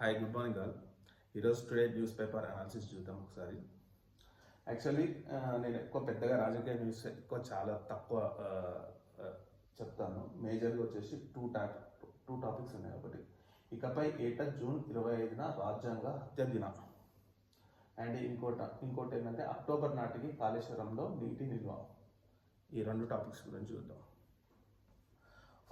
Hi, good morning all. ఈరోజు today news paper analysis చూద్దాం ఒకసారి. యాక్చువల్లీ నేను ఎక్కువ పెద్దగా రాజకీయ న్యూస్ ఎక్కువ చాలా తక్కువ చెప్తాను. మేజర్గా వచ్చేసి టూ టాపిక్స్ ఉన్నాయి. ఒకటి, ఇకపై జూన్ 25న రాజ్యాంగ హత్య దినం, అండ్ ఇంకోటి ఏంటంటే అక్టోబర్ నాటికి కాళేశ్వరంలో నీటి నిల్వ. ఈ రెండు టాపిక్స్ గురించి చూద్దాం.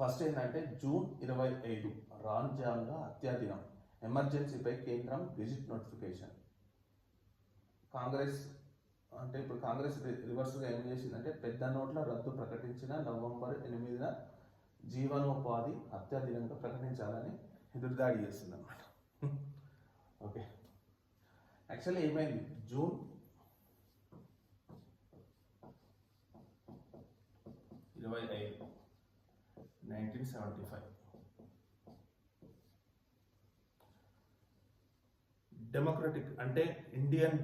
ఫస్ట్ ఏంటంటే జూన్ 25 రాజ్యాంగ హత్యా దినం. ఎమర్జెన్సీపై కేంద్రం గెజిట్ నోటిఫికేషన్. ఇప్పుడు కాంగ్రెస్ రివర్స్గా ఏం చేసిందంటే పెద్ద నోట్ల రద్దు ప్రకటించిన నవంబర్ 8న జీవనోపాధి హత్యా దినంగా ప్రకటించాలని ఎదురుదాడి చేస్తుంది అనమాట. ఓకే, యాక్చువల్లీ ఏమైంది, జూన్ 25 1975 డెమోక్రటిక్ అంటే ఇండియన్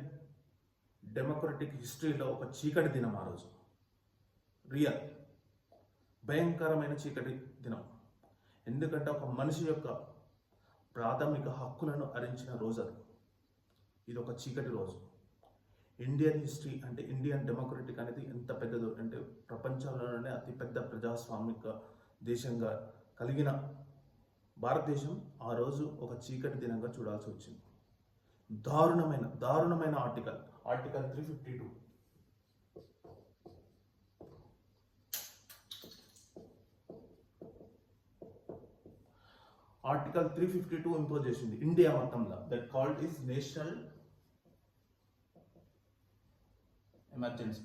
డెమోక్రటిక్ హిస్టరీలో ఒక చీకటి దినం. ఆ రోజు రియల్ భయంకరమైన చీకటి దినం. ఎందుకంటే ఒక మనిషి యొక్క ప్రాథమిక హక్కులను హరించిన రోజు అది. ఇది ఒక చీకటి రోజు. ఇండియన్ హిస్టరీ అంటే ఇండియన్ డెమోక్రటిక్ అనేది ఎంత పెద్దదో అంటే ప్రపంచంలోనే అతిపెద్ద ప్రజాస్వామిక దేశంగా కలిగిన భారతదేశం ఆ రోజు ఒక చీకటి దినంగా చూడాల్సి వచ్చింది. దారుణమైన ఆర్టికల్ 352. ఆర్టికల్ 352 ఇంపోజ్ చేసింది ఇండియా మొత్తంలో. That called is national emergency.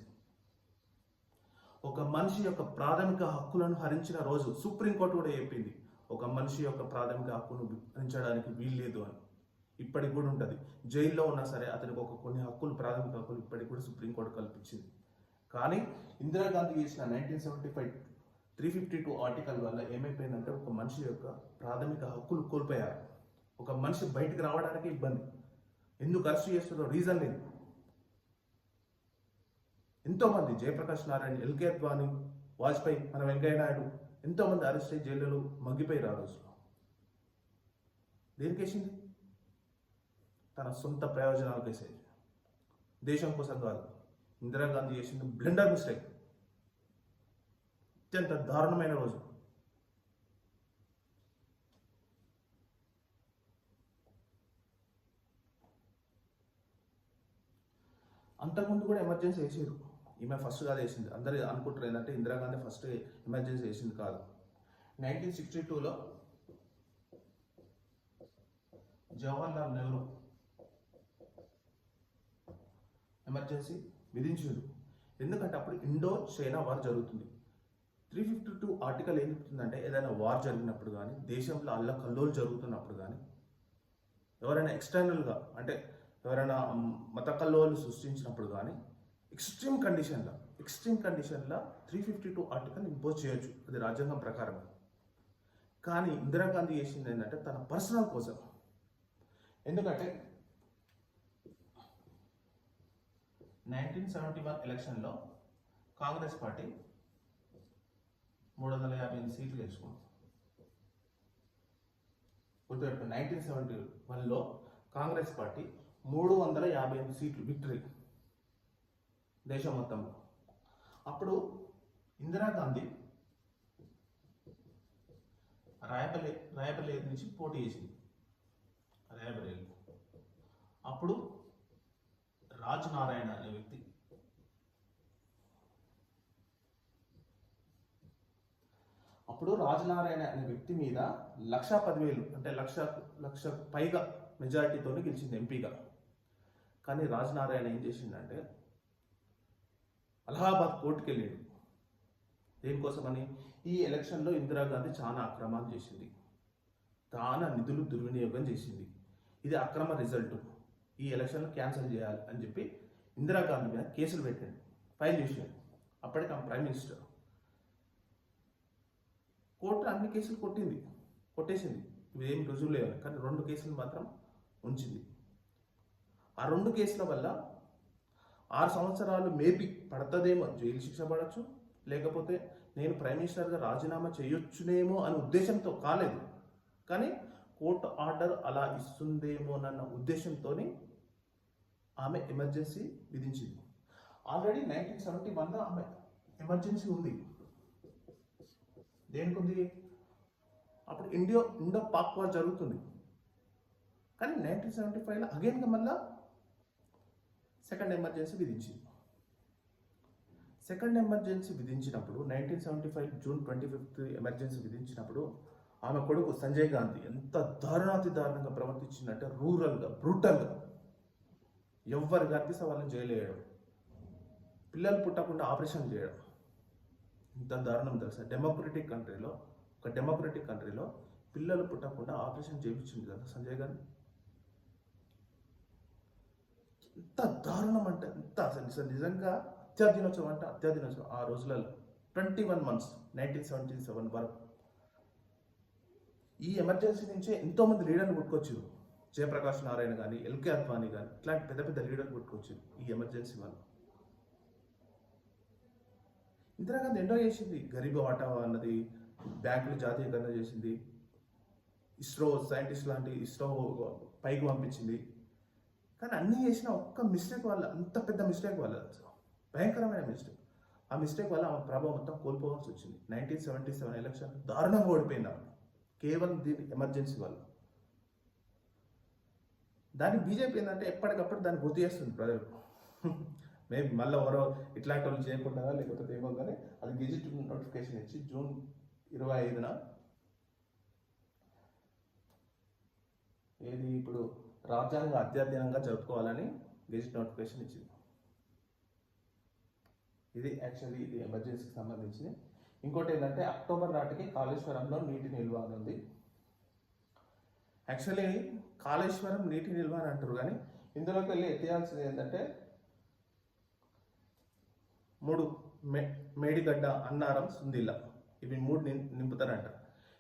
ఒక మనిషి యొక్క ప్రాథమిక హక్కులను హరించిన రోజు. సుప్రీంకోర్టు కూడా చెప్పింది ఒక మనిషి యొక్క ప్రాథమిక హక్కును హరించడానికి వీల్లేదు అని. ఇప్పటికి కూడా ఉంటుంది. జైల్లో ఉన్నా సరే అతనికి కొన్ని ప్రాథమిక హక్కులు ఇప్పటికి కూడా సుప్రీంకోర్టు కల్పించింది. కానీ ఇందిరాగాంధీ చేసిన 1975 352 ఆర్టికల్ వల్ల ఏమైపోయిందంటే ఒక మనిషి యొక్క ప్రాథమిక హక్కులు కోల్పోయారు. ఒక మనిషి బయటకు రావడానికి ఇబ్బంది. ఎందుకు అరెస్ట్ చేస్తున్నారో రీజన్ లేదు. ఎంతోమంది జయప్రకాష్ నారాయణ, ఎల్కే అద్వానీ, వాజ్పేయి, మన వెంకయ్య నాయుడు ఎంతోమంది అరెస్ట్ అయ్యి జైల్లో మగ్గిపోయారు ఆ రోజులో. దేనికేసింది? తన సొంత ప్రయోజనాలకు వేసేది, దేశం కోసం కాదు. ఇందిరాగాంధీ చేసింది బ్లెండర్ మిస్టేక్. అత్యంత దారుణమైన రోజు. అంతకుముందు కూడా ఎమర్జెన్సీ వేసారు. ఈమె ఫస్ట్ కాదు వేసింది. అందరు అనుకుంటారు ఏంటంటే ఇందిరాగాంధీ ఫస్ట్ ఎమర్జెన్సీ వేసింది కాదు. 1962లో జవహర్లాల్ నెహ్రూ ఎమర్జెన్సీ విధించారు. ఎందుకంటే అప్పుడు ఇండో చైనా వార్ జరుగుతుంది. 352 ఆర్టికల్ ఏం చెప్తుందంటే ఏదైనా వార్ జరిగినప్పుడు కానీ, దేశంలో అల్లకల్లోలు జరుగుతున్నప్పుడు కానీ, ఎవరైనా ఎక్స్టర్నల్గా అంటే ఎవరైనా మత కల్లోలు సృష్టించినప్పుడు కానీ ఎక్స్ట్రీమ్ కండిషన్లో 352 ఆర్టికల్ ఇంపోజ్ చేయొచ్చు. అది రాజ్యాంగం ప్రకారం. కానీ ఇందిరాగాంధీ చేసింది ఏంటంటే తన పర్సనల్ కోసం. ఎందుకంటే 1971 ఎలక్షన్లో కాంగ్రెస్ పార్టీ 358 సీట్లు గెలుచుకుంది. గుర్తుపెట్టుకో, 1971లో కాంగ్రెస్ పార్టీ 358 సీట్లు విక్టరీ దేశం మొత్తంలో. అప్పుడు ఇందిరాగాంధీ రాయబరేలీ నుంచి పోటీ చేసింది. రాయబరేలీ. అప్పుడు రాజ్ నారాయణ అనే వ్యక్తి మీద 1,10,000 అంటే లక్ష పైగా మెజారిటీతో గెలిచింది ఎంపీగా. కానీ రాజ్ నారాయణ ఏం చేసిందంటే అలహాబాద్ కోర్టుకు వెళ్ళాడు. దేనికోసమని? ఈ ఎలక్షన్లో ఇందిరాగాంధీ చాలా అక్రమాలు చేసింది, చాలా నిధులు దుర్వినియోగం చేసింది, ఇది అక్రమ రిజల్ట్, ఈ ఎలక్షన్లు క్యాన్సిల్ చేయాలి అని చెప్పి ఇందిరాగాంధీ మీద కేసులు పెట్టాడు, ఫైల్ చేసాడు. అప్పటికి ఆమె ప్రైమ్ మినిస్టర్. కోర్టు అన్ని కేసులు కొట్టేసింది, ఇవి ఏం రుజువు లేవు. కానీ 2 కేసులు మాత్రం ఉంచింది. ఆ 2 కేసుల వల్ల 6 సంవత్సరాలు మేబీ పడుతుందేమో, జైలు శిక్ష పడవచ్చు, లేకపోతే నేను ప్రైమ్ మినిస్టర్గా రాజీనామా చేయొచ్చునేమో అనే ఉద్దేశంతో కాలేదు. కానీ కోర్టు ఆర్డర్ అలా ఇస్తుందేమోనన్న ఉద్దేశంతో ఆమె ఎమర్జెన్సీ విధించింది. ఆల్రెడీ 1971లో ఆమె ఎమర్జెన్సీ ఉంది. దేనికి ఉంది? అప్పుడు ఇండో పాక్ వార్ జరుగుతుంది. కానీ 1975లో అగైన్గా మళ్ళా సెకండ్ ఎమర్జెన్సీ విధించింది. సెకండ్ ఎమర్జెన్సీ విధించినప్పుడు 1975 జూన్ 25 ఎమర్జెన్సీ విధించినప్పుడు ఆమె కొడుకు సంజయ్ గాంధీ ఎంత దారుణాతి దారుణంగా ప్రవర్తించిందంటే రూరల్గా, బ్రూటల్గా ఎవరు కనిపిస్తే వాళ్ళని జైలు వేయడం, పిల్లలు పుట్టకుండా ఆపరేషన్ చేయడం. ఇంత దారుణం తెలుసా? ఒక డెమోక్రటిక్ కంట్రీలో పిల్లలు పుట్టకుండా ఆపరేషన్ చేయించింది కదా సంజయ్ గాంధీ. ఎంత దారుణం అంటే ఎంత అసలు నిజంగా అత్యాదినోత్సవం ఆ రోజులలో 21 months 1977 వరకు. ఈ ఎమర్జెన్సీ నుంచే ఎంతోమంది లీడర్లు పుట్టుకొచ్చారు. జయప్రకాష్ నారాయణ కానీ, ఎల్కే అద్వానీ కానీ, ఇట్లాంటి పెద్ద పెద్ద లీడర్లు పుట్టుకొచ్చారు ఈ ఎమర్జెన్సీ వల్ల. ఇందిరాగాంధీ ఎన్నో చేసింది. గరీబ్ హఠావో అన్నది, బ్యాంకులు జాతీయకరణ చేసింది, ఇస్రో సైంటిస్ట్ లాంటి ఇస్రో పైకి పంపించింది. కానీ అన్నీ చేసిన ఒక్క మిస్టేక్ వల్ల, అంత పెద్ద మిస్టేక్ వల్ల, భయంకరమైన మిస్టేక్, ఆ మిస్టేక్ వల్ల ఆమె ప్రభావం మొత్తం కోల్పోవాల్సి వచ్చింది. 1977 ఎలక్షన్ దారుణంగా ఓడిపోయింది ఆమె, కేవలం దీని ఎమర్జెన్సీ వల్ల. దాన్ని బీజేపీ ఏంటంటే ఎప్పటికప్పుడు దాన్ని గుర్తు చేస్తుంది ప్రజలకు. మేబీ మళ్ళీ ఎవరో ఇట్లాంటి వాళ్ళు చేయకుండా లేకపోతే ఏమో, కానీ అది గెజిట్ నోటిఫికేషన్ ఇచ్చి జూన్ 25న ఏది ఇప్పుడు రాజ్యాంగ అత్యధినంగా జరుపుకోవాలని గెజిట్ నోటిఫికేషన్ ఇచ్చింది. ఇది యాక్చువల్లీ ఇది ఎమర్జెన్సీకి సంబంధించింది. ఇంకోటి ఏంటంటే అక్టోబర్ నాటికి కాళేశ్వరంలో నీటి నిల్వ అని ఉంది. యాక్చువల్లీ కాళేశ్వరం నీటి నిల్వ అని అంటారు, కానీ ఇందులోకి వెళ్ళి ఎత్తేయాల్సింది ఏంటంటే 3 మేడిగడ్డ, అన్నారం, సుందిల్ల, ఇవి 3 నింపుతారంట.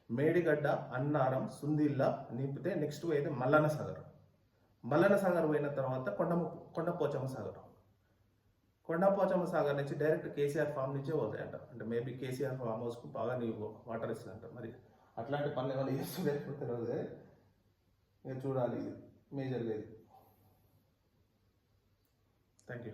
మేడిగడ్డ, అన్నారం, సుందిల్ల నింపితే నెక్స్ట్ అయితే మల్లన్న సాగర్ పోయిన తర్వాత కొండపోచమ్మ సాగర్ నుంచి డైరెక్ట్ కేసీఆర్ ఫామ్ నుంచే పోతాయంట. అంటే మేబీ కేసీఆర్ ఫామ్ హౌస్కు బాగా నీవు వాటర్ ఇస్తుందంట. మరి అట్లాంటి పనులు ఏమైనా చేస్తుందేకపోతే రోజే చూడాలి మేజర్గా ఇది. Thank you.